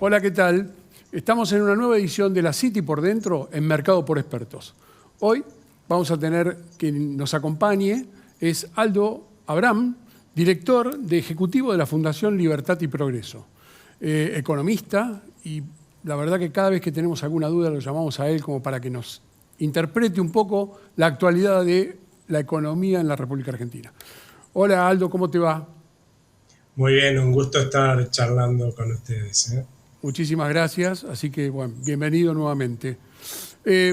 Hola, ¿qué tal? Estamos en una nueva edición de La City por Dentro en Mercado por Expertos. Hoy vamos a tener quien nos acompañe, es Aldo Abraham, director de ejecutivo de la Fundación Libertad y Progreso, economista, y la verdad que cada vez que tenemos alguna duda lo llamamos a él como para que nos interprete un poco la actualidad de la economía en la República Argentina. Hola Aldo, ¿cómo te va? Muy bien, un gusto estar charlando con ustedes, ¿eh? Muchísimas gracias, así que bueno, bienvenido nuevamente.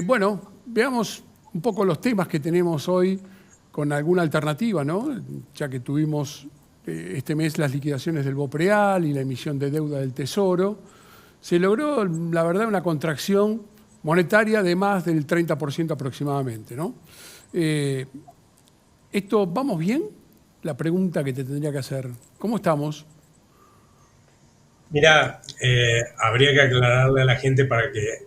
Bueno, veamos un poco los temas que tenemos hoy con alguna alternativa, ¿no? Ya que tuvimos este mes las liquidaciones del BOPREAL y la emisión de deuda del Tesoro, se logró, la verdad, una contracción monetaria de más del 30% aproximadamente, ¿no? ¿Esto vamos bien? La pregunta que te tendría que hacer, ¿cómo estamos? Mira, habría que aclararle a la gente para que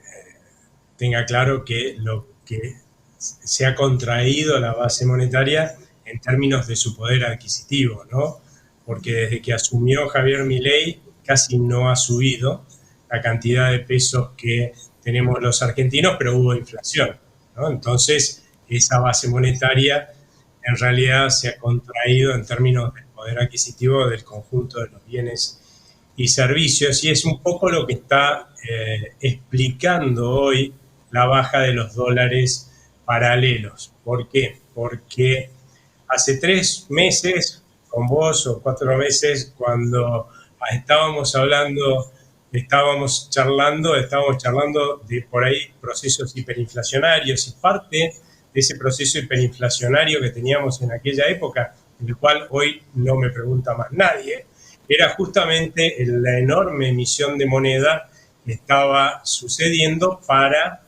tenga claro que lo que se ha contraído la base monetaria en términos de su poder adquisitivo, ¿no? Porque desde que asumió Javier Milei casi no ha subido la cantidad de pesos que tenemos los argentinos, pero hubo inflación, ¿no? Entonces, esa base monetaria en realidad se ha contraído en términos del poder adquisitivo del conjunto de los bienes y servicios, y es un poco lo que está explicando hoy la baja de los dólares paralelos. ¿Por qué? Porque hace 3 meses, con vos, o 4 meses, cuando estábamos charlando de por ahí procesos hiperinflacionarios, y parte de ese proceso hiperinflacionario que teníamos en aquella época, en el cual hoy no me pregunta más nadie, era justamente la enorme emisión de moneda que estaba sucediendo para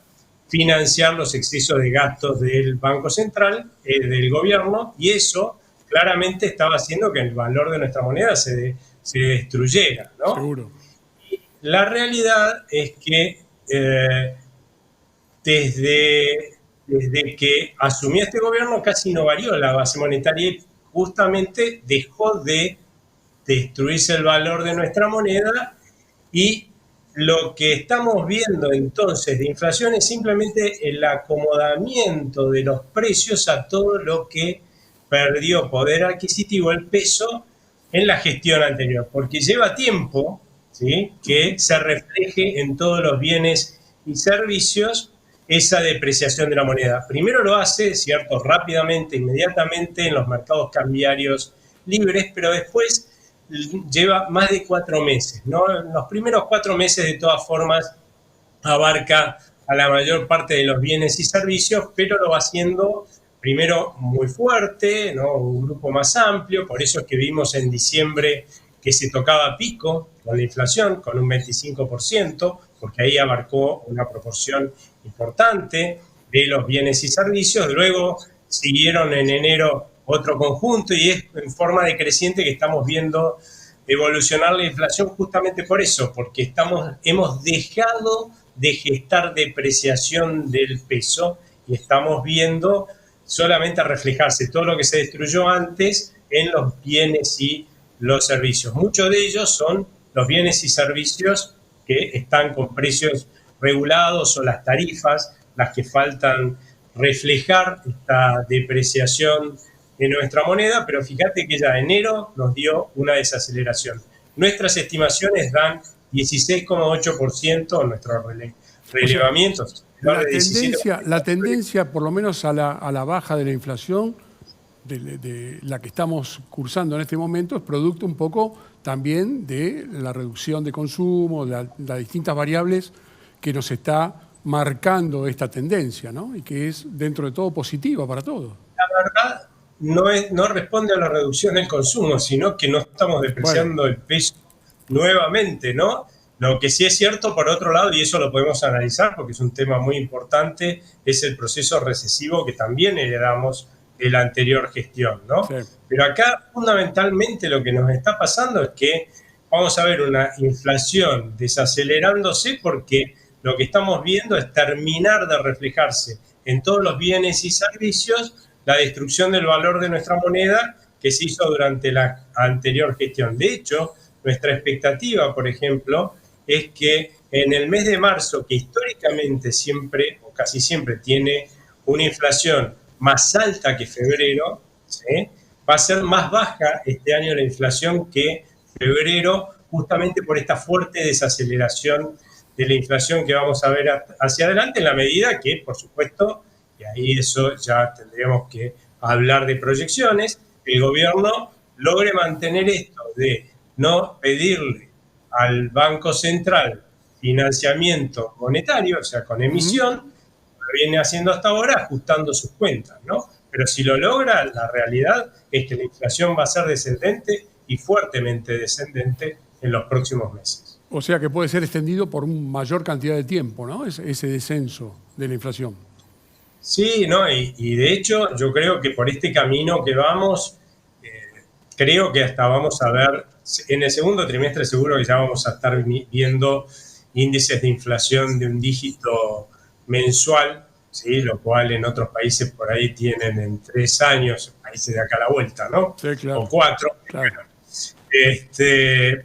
financiar los excesos de gastos del Banco Central, del gobierno, y eso claramente estaba haciendo que el valor de nuestra moneda se destruyera, ¿no? Seguro. La realidad es que desde que asumió este gobierno casi no varió la base monetaria y justamente dejó de destruirse el valor de nuestra moneda, y lo que estamos viendo entonces de inflación es simplemente el acomodamiento de los precios a todo lo que perdió poder adquisitivo el peso en la gestión anterior, porque lleva tiempo, ¿sí?, que se refleje en todos los bienes y servicios esa depreciación de la moneda. Primero lo hace, cierto, rápidamente, inmediatamente en los mercados cambiarios libres, pero después lleva más de 4 meses, ¿no? Los primeros 4 meses, de todas formas, abarca a la mayor parte de los bienes y servicios, pero lo va haciendo primero muy fuerte, ¿no? Un grupo más amplio, por eso es que vimos en diciembre que se tocaba pico con la inflación, con un 25%, porque ahí abarcó una proporción importante de los bienes y servicios. Luego siguieron en enero otro conjunto, y es en forma decreciente que estamos viendo evolucionar la inflación, justamente por eso, porque hemos dejado de gestar depreciación del peso y estamos viendo solamente reflejarse todo lo que se destruyó antes en los bienes y los servicios. Muchos de ellos son los bienes y servicios que están con precios regulados, o las tarifas las que faltan reflejar esta depreciación de nuestra moneda, pero fíjate que ya enero nos dio una desaceleración. Nuestras estimaciones dan 16,8% en nuestros O sea, relevamientos. la tendencia, por lo menos a la baja de la inflación, de la que estamos cursando en este momento, es producto un poco también de la reducción de consumo, de las distintas variables que nos está marcando esta tendencia, ¿no? Y que es, dentro de todo, positiva para todos. La verdad, no responde a la reducción del consumo, sino que no estamos Bueno, depreciando el peso nuevamente, ¿no? Lo que sí es cierto, por otro lado, y eso lo podemos analizar porque es un tema muy importante, es el proceso recesivo que también heredamos de la anterior gestión, sí. ¿no? Pero acá fundamentalmente lo que nos está pasando es que vamos a ver una inflación desacelerándose, porque lo que estamos viendo es terminar de reflejarse en todos los bienes y servicios la destrucción del valor de nuestra moneda que se hizo durante la anterior gestión. De hecho, nuestra expectativa, por ejemplo, es que en el mes de marzo, que históricamente siempre, o casi siempre, tiene una inflación más alta que febrero, ¿sí?, va a ser más baja este año la inflación que febrero, justamente por esta fuerte desaceleración de la inflación que vamos a ver hacia adelante, en la medida que, por supuesto, y ahí eso ya tendríamos que hablar de proyecciones, el gobierno logre mantener esto de no pedirle al Banco Central financiamiento monetario, o sea, con emisión, lo viene haciendo hasta ahora ajustando sus cuentas, ¿no? Pero si lo logra, la realidad es que la inflación va a ser descendente y fuertemente descendente en los próximos meses. O sea que puede ser extendido por una mayor cantidad de tiempo, ¿no? Ese descenso de la inflación. Sí, ¿no? Y de hecho yo creo que por este camino que vamos, creo que hasta vamos a ver, en el segundo trimestre seguro que ya vamos a estar viendo índices de inflación de un dígito mensual, ¿sí?, lo cual en otros países por ahí tienen en 3 años, países de acá a la vuelta, ¿no? Sí, claro. O 4. Claro.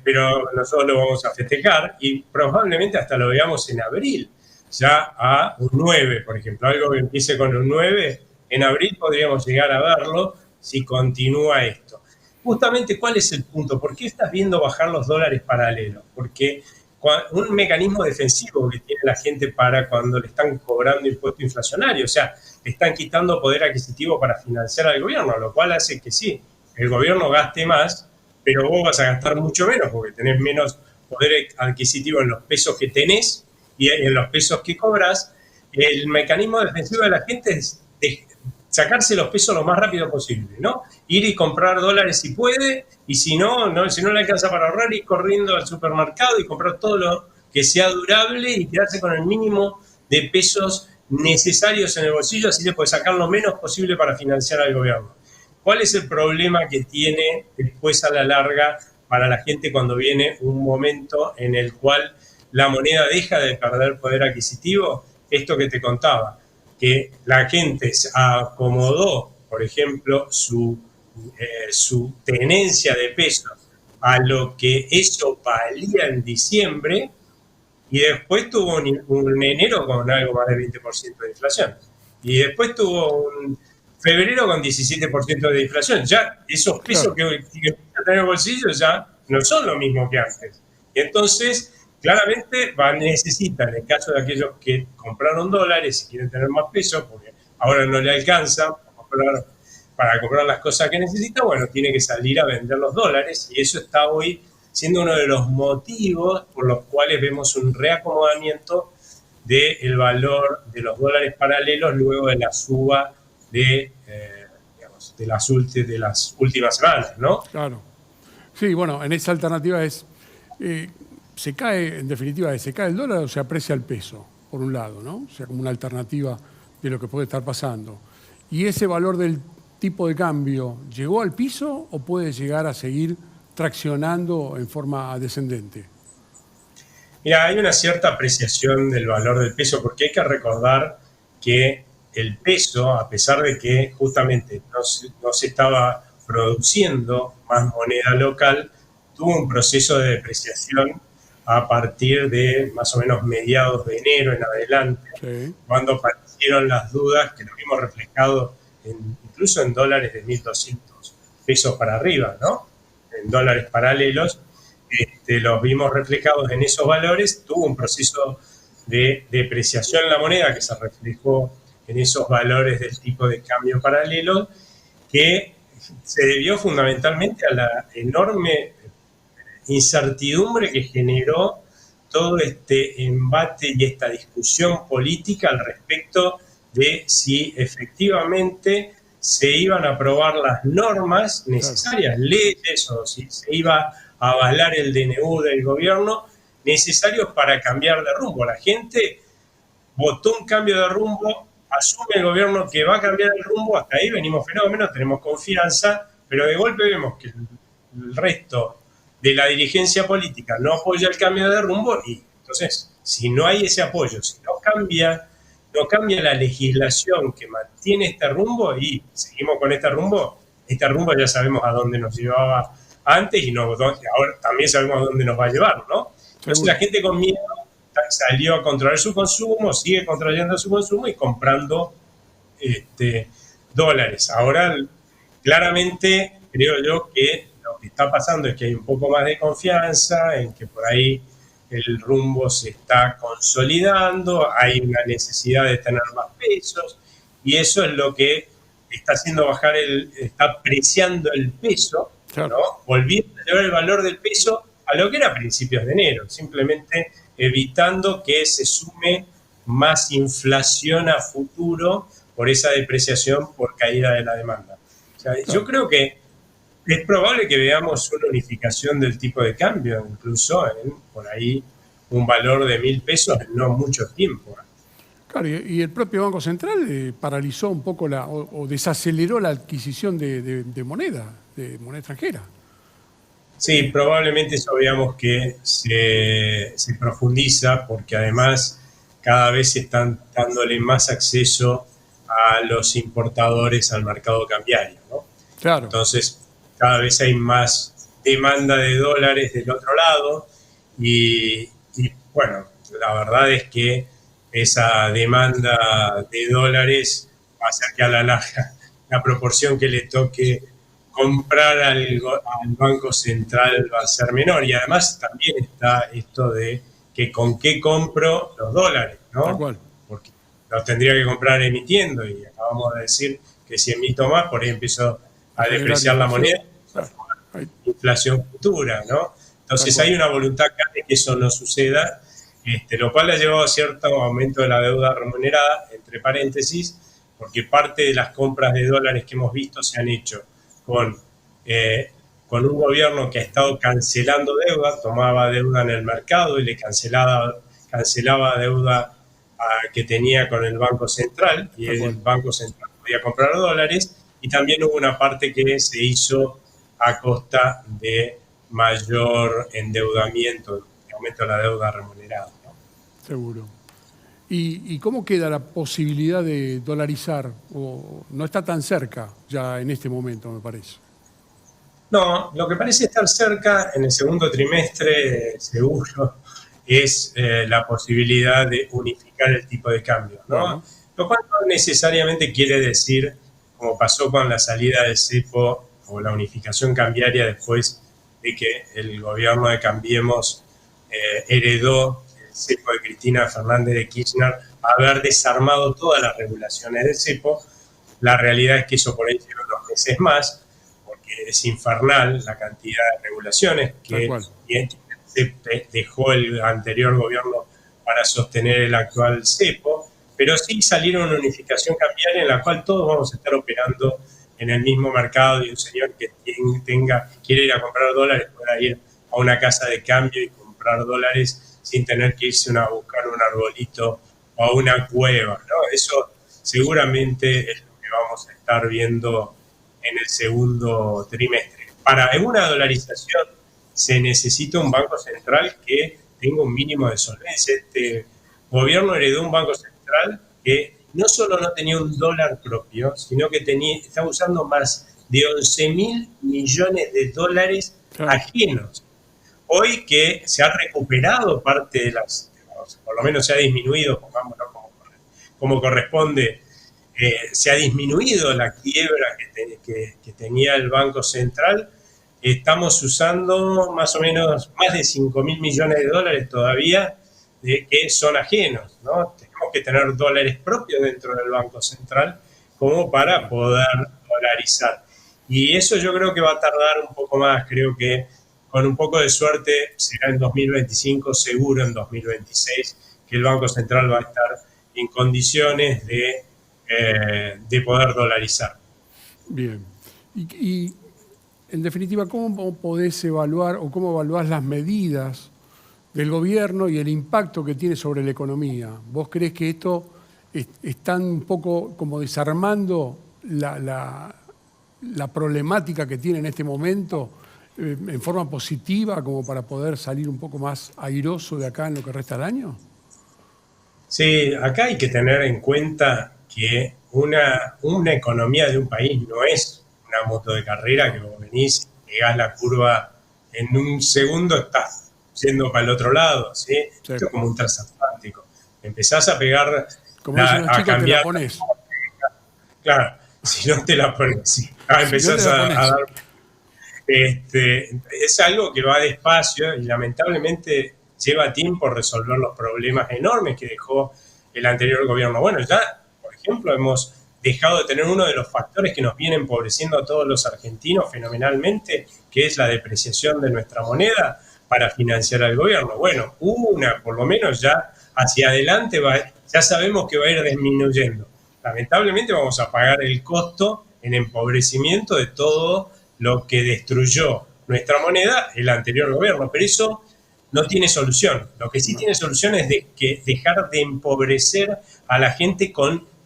Pero nosotros lo vamos a festejar y probablemente hasta lo veamos en abril, ya a un 9, por ejemplo, algo que empiece con un 9, en abril podríamos llegar a verlo si continúa esto. Justamente, ¿cuál es el punto? ¿Por qué estás viendo bajar los dólares paralelos? Porque un mecanismo defensivo que tiene la gente para cuando le están cobrando impuesto inflacionario, o sea, le están quitando poder adquisitivo para financiar al gobierno, lo cual hace que sí, el gobierno gaste más, pero vos vas a gastar mucho menos porque tenés menos poder adquisitivo en los pesos que tenés y en los pesos que cobras. El mecanismo defensivo de la gente es sacarse los pesos lo más rápido posible, ¿no? Ir y comprar dólares si puede, y si no le alcanza para ahorrar, ir corriendo al supermercado y comprar todo lo que sea durable y quedarse con el mínimo de pesos necesarios en el bolsillo, así le puede sacar lo menos posible para financiar al gobierno. ¿Cuál es el problema que tiene después a la larga para la gente cuando viene un momento en el cual la moneda deja de perder poder adquisitivo? Esto que te contaba, que la gente acomodó, por ejemplo, su tenencia de pesos a lo que eso valía en diciembre, y después tuvo un enero con algo más del 20% de inflación. Y después tuvo un febrero con 17% de inflación. Ya esos pesos que tienen en el bolsillo ya no son lo mismo que antes. Y entonces, claramente necesitan, en el caso de aquellos que compraron dólares y quieren tener más pesos, porque ahora no le alcanza para comprar las cosas que necesita, bueno, tiene que salir a vender los dólares, y eso está hoy siendo uno de los motivos por los cuales vemos un reacomodamiento del valor de los dólares paralelos luego de la suba de las últimas semanas, ¿no? Claro. Sí, bueno, en esa alternativa se cae el dólar o se aprecia el peso, por un lado, ¿no? O sea, como una alternativa de lo que puede estar pasando. ¿Y ese valor del tipo de cambio llegó al piso o puede llegar a seguir traccionando en forma descendente? Mira, hay una cierta apreciación del valor del peso, porque hay que recordar que el peso, a pesar de que justamente no se estaba produciendo más moneda local, tuvo un proceso de depreciación a partir de más o menos mediados de enero en adelante, sí, cuando aparecieron las dudas, que lo vimos reflejado incluso en dólares de 1.200 pesos para arriba, ¿no? En dólares paralelos, los vimos reflejados en esos valores. Tuvo un proceso de depreciación en la moneda que se reflejó en esos valores del tipo de cambio paralelo, que se debió fundamentalmente a la enorme incertidumbre que generó todo este embate y esta discusión política al respecto de si efectivamente se iban a aprobar las normas necesarias, leyes, o si se iba a avalar el DNU del gobierno necesarios para cambiar de rumbo. La gente votó un cambio de rumbo, asume el gobierno que va a cambiar el rumbo, hasta ahí venimos fenómenos, tenemos confianza, pero de golpe vemos que el resto de la dirigencia política no apoya el cambio de rumbo, y entonces, si no hay ese apoyo, si no cambia la legislación que mantiene este rumbo, y seguimos con este rumbo ya sabemos a dónde nos llevaba antes, y ahora también sabemos a dónde nos va a llevar, ¿no? Entonces la gente con miedo salió a controlar su consumo, sigue controlando su consumo y comprando dólares. Ahora, claramente, creo yo que lo que está pasando es que hay un poco más de confianza, en que por ahí el rumbo se está consolidando, hay una necesidad de tener más pesos, y eso es lo que está haciendo bajar está apreciando el peso, Claro. ¿no? Volviendo a llevar el valor del peso a lo que era a principios de enero, simplemente evitando que se sume más inflación a futuro por esa depreciación por caída de la demanda. O sea, Claro. yo creo que es probable que veamos una unificación del tipo de cambio, incluso en por ahí un valor de 1.000 pesos en no mucho tiempo. Claro, y el propio Banco Central paralizó un poco o desaceleró la adquisición de moneda extranjera. Sí, probablemente eso veamos que se profundiza porque además cada vez están dándole más acceso a los importadores al mercado cambiario, ¿no? Claro. Entonces, cada vez hay más demanda de dólares del otro lado y bueno, la verdad es que esa demanda de dólares va a hacer que a la larga la proporción que le toque comprar al Banco Central va a ser menor. Y además también está esto de que con qué compro los dólares, Tal ¿no? cual. Porque los tendría que comprar emitiendo y acabamos de decir que si emito más, por ahí empiezo a Generar depreciar la inflación. moneda, Claro. Ahí, inflación futura, ¿no? Entonces Tal cual. hay una voluntad acá de que eso no suceda, lo cual ha llevado a cierto aumento de la deuda remunerada, entre paréntesis, porque parte de las compras de dólares que hemos visto se han hecho con, con un gobierno que ha estado cancelando deuda, tomaba deuda en el mercado y le cancelaba deuda que tenía con el Banco Central, y Tal el cual. Banco Central podía comprar dólares, y también hubo una parte que se hizo a costa de mayor endeudamiento, de aumento de la deuda remunerada, ¿no? Seguro. ¿Y cómo queda la posibilidad de dolarizar? O no está tan cerca ya en este momento, me parece. No, lo que parece estar cerca en el segundo trimestre, seguro, es la posibilidad de unificar el tipo de cambio, ¿no? Bueno, Lo cual no necesariamente quiere decir, como pasó con la salida del cepo o la unificación cambiaria después de que el gobierno de Cambiemos heredó el cepo de Cristina Fernández de Kirchner, haber desarmado todas las regulaciones del cepo. La realidad es que eso por ahí lleva unos meses más, porque es infernal la cantidad de regulaciones tal que cual. se dejó el anterior gobierno para sostener el actual cepo, pero sí salieron una unificación cambiaria en la cual todos vamos a estar operando en el mismo mercado, y un señor que quiere ir a comprar dólares pueda ir a una casa de cambio y comprar dólares sin tener que irse a buscar un arbolito o a una cueva, ¿no? Eso seguramente es lo que vamos a estar viendo en el segundo trimestre. Para una dolarización se necesita un banco central que tenga un mínimo de solvencia. Este gobierno heredó un banco central que no solo no tenía un dólar propio, sino que estaba usando más de 11.000 millones de dólares Claro. ajenos. Hoy que se ha recuperado parte de por lo menos se ha disminuido, pongámoslo como corresponde, se ha disminuido la quiebra que tenía el Banco Central. Estamos usando más o menos más de 5.000 millones de dólares todavía que son ajenos, ¿no? Tenemos que tener dólares propios dentro del Banco Central como para poder dolarizar. Y eso yo creo que va a tardar un poco más. Creo que con un poco de suerte será en 2025, seguro en 2026, que el Banco Central va a estar en condiciones de poder dolarizar. Bien. Y, en definitiva, ¿cómo podés evaluar o cómo evaluás las medidas del gobierno y el impacto que tiene sobre la economía? ¿Vos creés que esto está un poco como desarmando la problemática que tiene en este momento en forma positiva, como para poder salir un poco más airoso de acá en lo que resta del año? Sí, acá hay que tener en cuenta que una economía de un país no es una moto de carrera que vos venís, llegás la curva en un segundo, estás yendo para el otro lado, ¿sí? Sí. Esto es como un transatlántico. Empezás a pegar, Como dicen los a chicos, te la cambiar. pones. Claro, si no te la pones, sí. Si no te Empezás la a pones. dar. Es algo que va despacio y lamentablemente lleva tiempo resolver los problemas enormes que dejó el anterior gobierno. Bueno, ya, por ejemplo, hemos dejado de tener uno de los factores que nos viene empobreciendo a todos los argentinos fenomenalmente, que es la depreciación de nuestra moneda para financiar al gobierno. Bueno, por lo menos ya hacia adelante ya sabemos que va a ir disminuyendo. Lamentablemente vamos a pagar el costo en empobrecimiento de todo lo que destruyó nuestra moneda el anterior gobierno, pero eso no tiene solución. Lo que sí tiene solución es dejar de empobrecer a la gente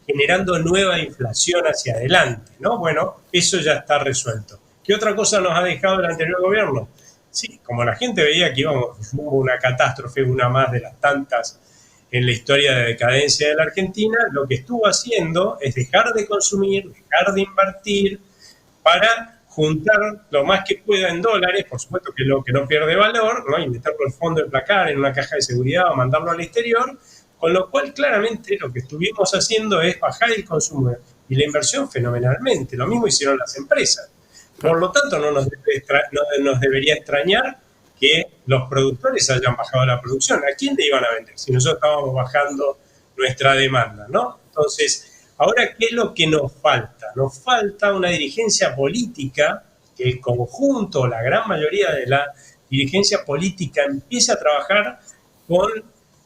generando nueva inflación hacia adelante, ¿no? Bueno, eso ya está resuelto. ¿Qué otra cosa nos ha dejado el anterior gobierno? Sí, como la gente veía que hubo una catástrofe, una más de las tantas en la historia de decadencia de la Argentina, lo que estuvo haciendo es dejar de consumir, dejar de invertir para juntar lo más que pueda en dólares, por supuesto que lo que no pierde valor, ¿no? Y meterlo al fondo de placar en una caja de seguridad o mandarlo al exterior, con lo cual claramente lo que estuvimos haciendo es bajar el consumo y la inversión fenomenalmente. Lo mismo hicieron las empresas. Por lo tanto, no nos debería extrañar que los productores hayan bajado la producción. ¿A quién le iban a vender si nosotros estábamos bajando nuestra demanda, ¿no? Entonces, ahora, ¿qué es lo que nos falta? Nos falta una dirigencia política, que el conjunto, la gran mayoría de la dirigencia política empiece a trabajar con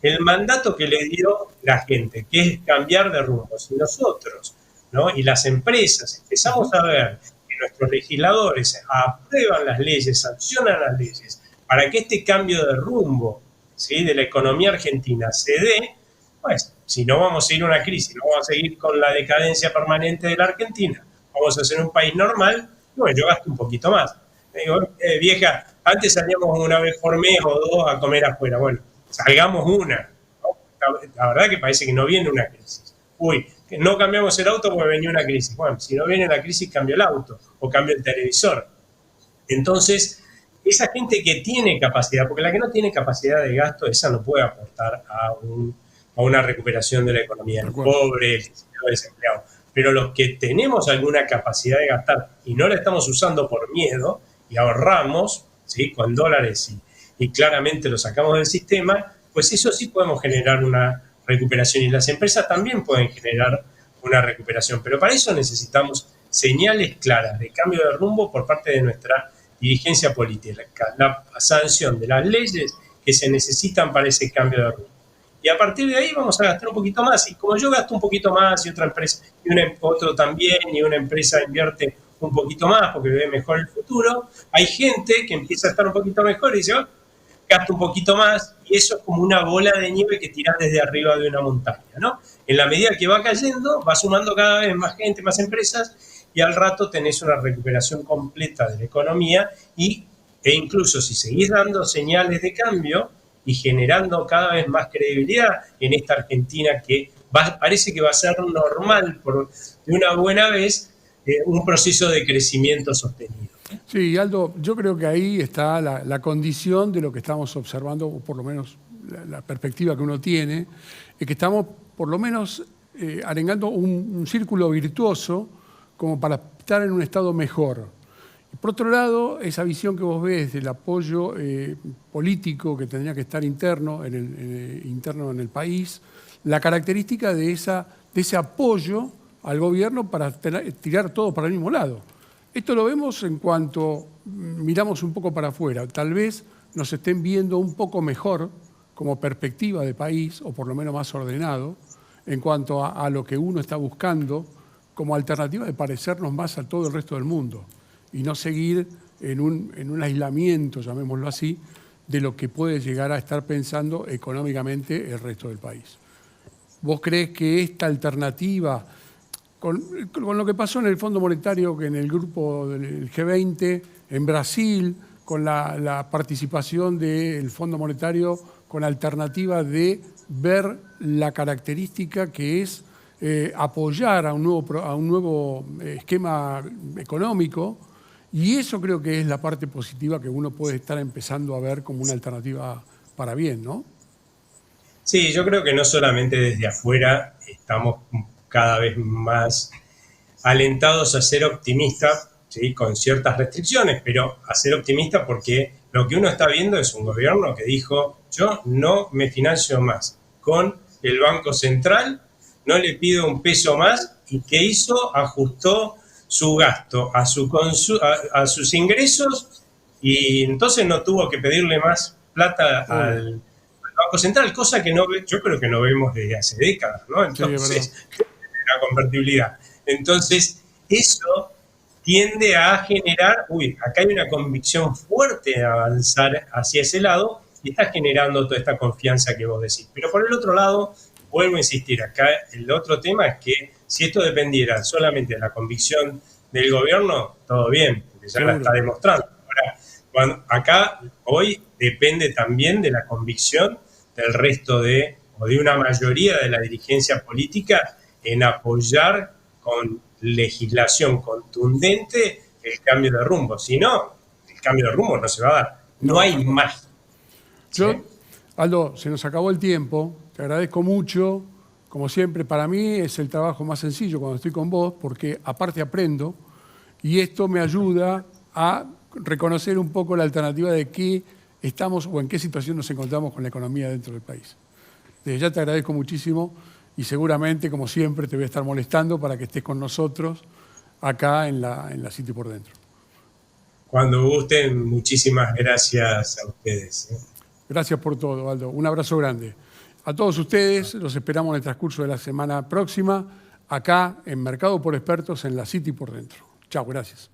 el mandato que le dio la gente, que es cambiar de rumbo. Si nosotros, ¿no? Y las empresas empezamos a ver que nuestros legisladores aprueban las leyes, sancionan las leyes, para que este cambio de rumbo, ¿sí?, de la economía argentina se dé, pues si no vamos a ir a una crisis, no vamos a seguir con la decadencia permanente de la Argentina, vamos a ser un país normal, bueno, yo gasto un poquito más. Digo, vieja, antes salíamos una vez por mes o dos a comer afuera, bueno, salgamos una, ¿no? La verdad que parece que no viene una crisis. Uy, no cambiamos el auto porque venía una crisis. Bueno, si no viene la crisis, cambio el auto o cambio el televisor. Entonces, esa gente que tiene capacidad, porque la que no tiene capacidad de gasto, esa no puede aportar a una recuperación de la economía. El pobre, el desempleado. Pero los que tenemos alguna capacidad de gastar y no la estamos usando por miedo y ahorramos, ¿sí?, con dólares y claramente lo sacamos del sistema, pues eso sí podemos generar una recuperación y las empresas también pueden generar una recuperación. Pero para eso necesitamos señales claras de cambio de rumbo por parte de nuestra dirigencia política, la sanción de las leyes que se necesitan para ese cambio de rumbo. Y a partir de ahí vamos a gastar un poquito más. Y como yo gasto un poquito más y otra empresa, otro también, y una empresa invierte un poquito más porque ve mejor el futuro, hay gente que empieza a estar un poquito mejor y dice, oh, gasto un poquito más, y eso es como una bola de nieve que tirás desde arriba de una montaña, ¿no? En la medida que va cayendo, va sumando cada vez más gente, más empresas, y al rato tenés una recuperación completa de la economía e incluso si seguís dando señales de cambio y generando cada vez más credibilidad en esta Argentina que parece que va a ser normal de una buena vez, un proceso de crecimiento sostenido. Sí, Aldo, yo creo que ahí está la condición de lo que estamos observando, o por lo menos la perspectiva que uno tiene, es que estamos por lo menos arengando un círculo virtuoso como para estar en un estado mejor. Y por otro lado, esa visión que vos ves del apoyo político que tendría que estar interno en el país, la característica de ese apoyo al gobierno para tirar todo para el mismo lado. Esto lo vemos en cuanto miramos un poco para afuera. Tal vez nos estén viendo un poco mejor como perspectiva de país, o por lo menos más ordenado, en cuanto a lo que uno está buscando como alternativa de parecernos más a todo el resto del mundo y no seguir en un aislamiento, llamémoslo así, de lo que puede llegar a estar pensando económicamente el resto del país. ¿Vos crees que esta alternativa, con lo que pasó en el Fondo Monetario, que en el grupo del G20, en Brasil, con la participación del Fondo Monetario, con la alternativa de ver la característica que es apoyar a un nuevo esquema económico Y eso creo que es la parte positiva que uno puede estar empezando a ver como una alternativa para bien, ¿no? Sí, yo creo que no solamente desde afuera estamos cada vez más alentados a ser optimistas, ¿sí? Con ciertas restricciones, pero a ser optimistas porque lo que uno está viendo es un gobierno que dijo, yo no me financio más con el Banco Central, no le pido un peso más, y ¿qué hizo? Ajustó su gasto a sus ingresos, y entonces no tuvo que pedirle más plata al Banco Central, cosa que yo creo que no vemos desde hace décadas, ¿no? Sí, es verdad. Entonces, la convertibilidad. Entonces, eso tiende a generar, acá hay una convicción fuerte de avanzar hacia ese lado y está generando toda esta confianza que vos decís. Pero por el otro lado, vuelvo a insistir, acá el otro tema es que si esto dependiera solamente de la convicción del gobierno, todo bien, porque ya la está demostrando. Ahora, acá hoy depende también de la convicción del resto o de una mayoría de la dirigencia política en apoyar con legislación contundente el cambio de rumbo. Si no, el cambio de rumbo no se va a dar. No hay más. ¿Sí? Aldo, se nos acabó el tiempo. Te agradezco mucho. Como siempre, para mí es el trabajo más sencillo cuando estoy con vos, porque aparte aprendo y esto me ayuda a reconocer un poco la alternativa de qué estamos o en qué situación nos encontramos con la economía dentro del país. Desde ya te agradezco muchísimo y seguramente, como siempre, te voy a estar molestando para que estés con nosotros acá en la City por Dentro. Cuando gusten, muchísimas gracias a ustedes. Gracias por todo, Aldo. Un abrazo grande. A todos ustedes los esperamos en el transcurso de la semana próxima, acá en Mercado por Expertos, en la City por Dentro. Chao, gracias.